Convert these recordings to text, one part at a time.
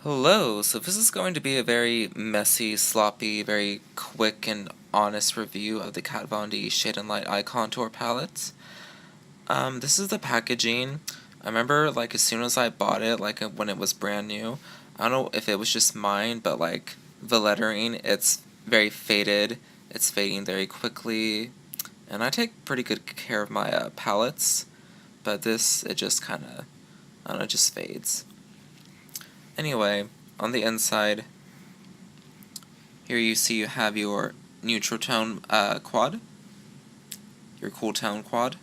Hello, so this is going to be a very messy, sloppy, very quick and honest review of the Kat Von D Shade and Light Eye Contour Palette. This is the packaging. I remember, as soon as I bought it, when it was brand new, I don't know if it was just mine, but, the lettering, it's very faded, it's fading very quickly, and I take pretty good care of my palettes, but this, it just kinda, I don't know, it just fades. Anyway, on the inside, here you see you have your neutral tone quad, your cool tone quad,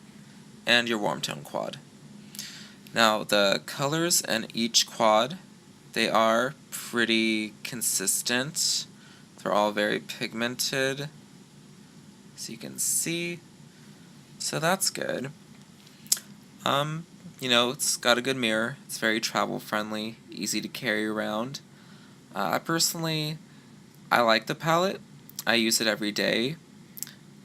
and your warm tone quad. Now, the colors in each quad, they are pretty consistent. They're all very pigmented, so you can see. So that's good. It's got a good mirror. It's very travel friendly, easy to carry around. I like the palette. I use it every day,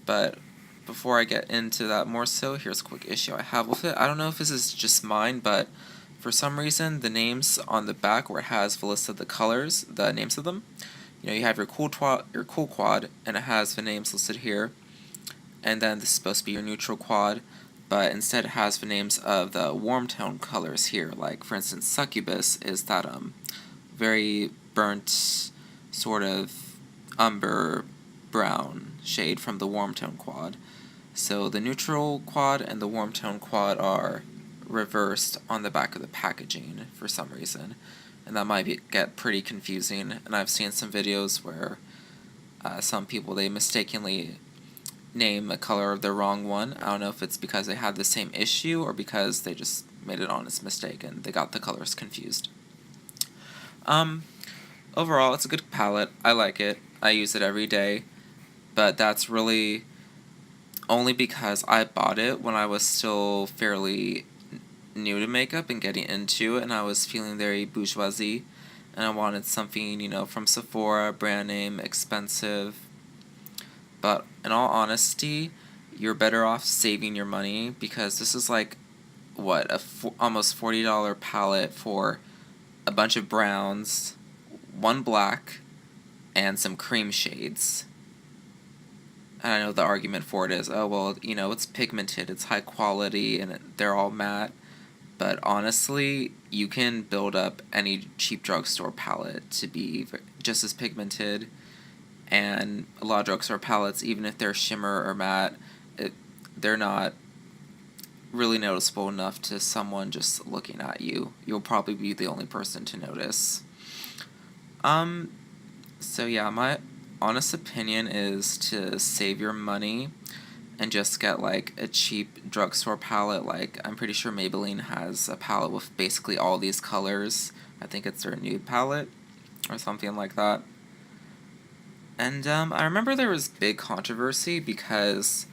but before I get into that more so, here's a quick issue I have with it. I don't know if this is just mine, but for some reason, the names on the back where it has the list of the colors, the names of them, you have your cool quad, and it has the names listed here, and then this is supposed to be your neutral quad, but instead it has the names of the warm tone colors here. Like, for instance, Succubus is that very burnt sort of umber brown shade from the warm tone quad. So the neutral quad and the warm tone quad are reversed on the back of the packaging for some reason, and that might get pretty confusing. And I've seen some videos where some people, they mistakenly name a color of the wrong one. I don't know if it's because they had the same issue or because they just made an honest mistake and they got the colors confused. Overall, it's a good palette. I like it. I use it every day, but that's really only because I bought it when I was still fairly new to makeup and getting into it, and I was feeling very bourgeoisie, and I wanted something, from Sephora, brand name, expensive. But in all honesty, you're better off saving your money because this is almost $40 palette for a bunch of browns, one black, and some cream shades. And I know the argument for it is, oh, well, it's pigmented, it's high quality, and they're all matte. But honestly, you can build up any cheap drugstore palette to be just as pigmented. And a lot of drugstore palettes, even if they're shimmer or matte, they're not really noticeable enough to someone just looking at you. You'll probably be the only person to notice. So yeah, my honest opinion is to save your money and just get a cheap drugstore palette. I'm pretty sure Maybelline has a palette with basically all these colors. I think it's their nude palette or something like that. And I remember there was big controversy because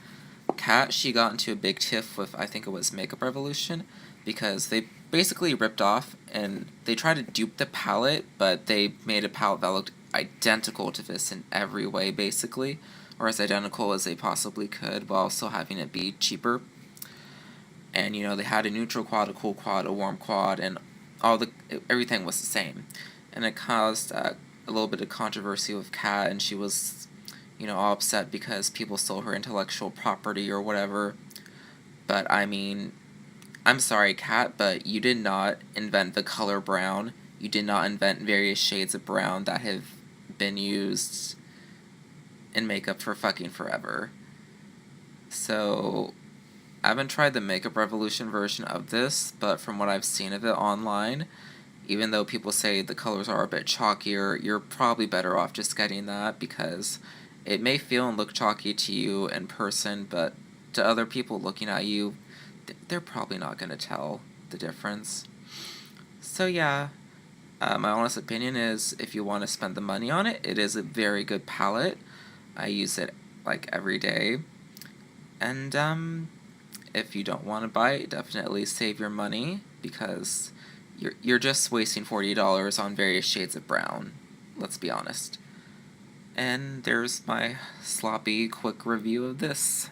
Kat, she got into a big tiff with, I think it was Makeup Revolution, because they basically ripped off and they tried to dupe the palette, but they made a palette that looked identical to this in every way, basically, or as identical as they possibly could, while still having it be cheaper. And they had a neutral quad, a cool quad, a warm quad, and everything was the same, and it caused a little bit of controversy with Kat, and she was all upset because people stole her intellectual property or whatever. But I mean, I'm sorry, Kat, but you did not invent the color brown. You did not invent various shades of brown that have been used in makeup for fucking forever. So, I haven't tried the Makeup Revolution version of this, but from what I've seen of it online, even though people say the colors are a bit chalkier, you're probably better off just getting that because it may feel and look chalky to you in person, but to other people looking at you, they're probably not going to tell the difference. So yeah, my honest opinion is if you want to spend the money on it, it is a very good palette. I use it every day. And if you don't want to buy it, definitely save your money because you're just wasting $40 on various shades of brown. Let's be honest. And there's my sloppy, quick review of this.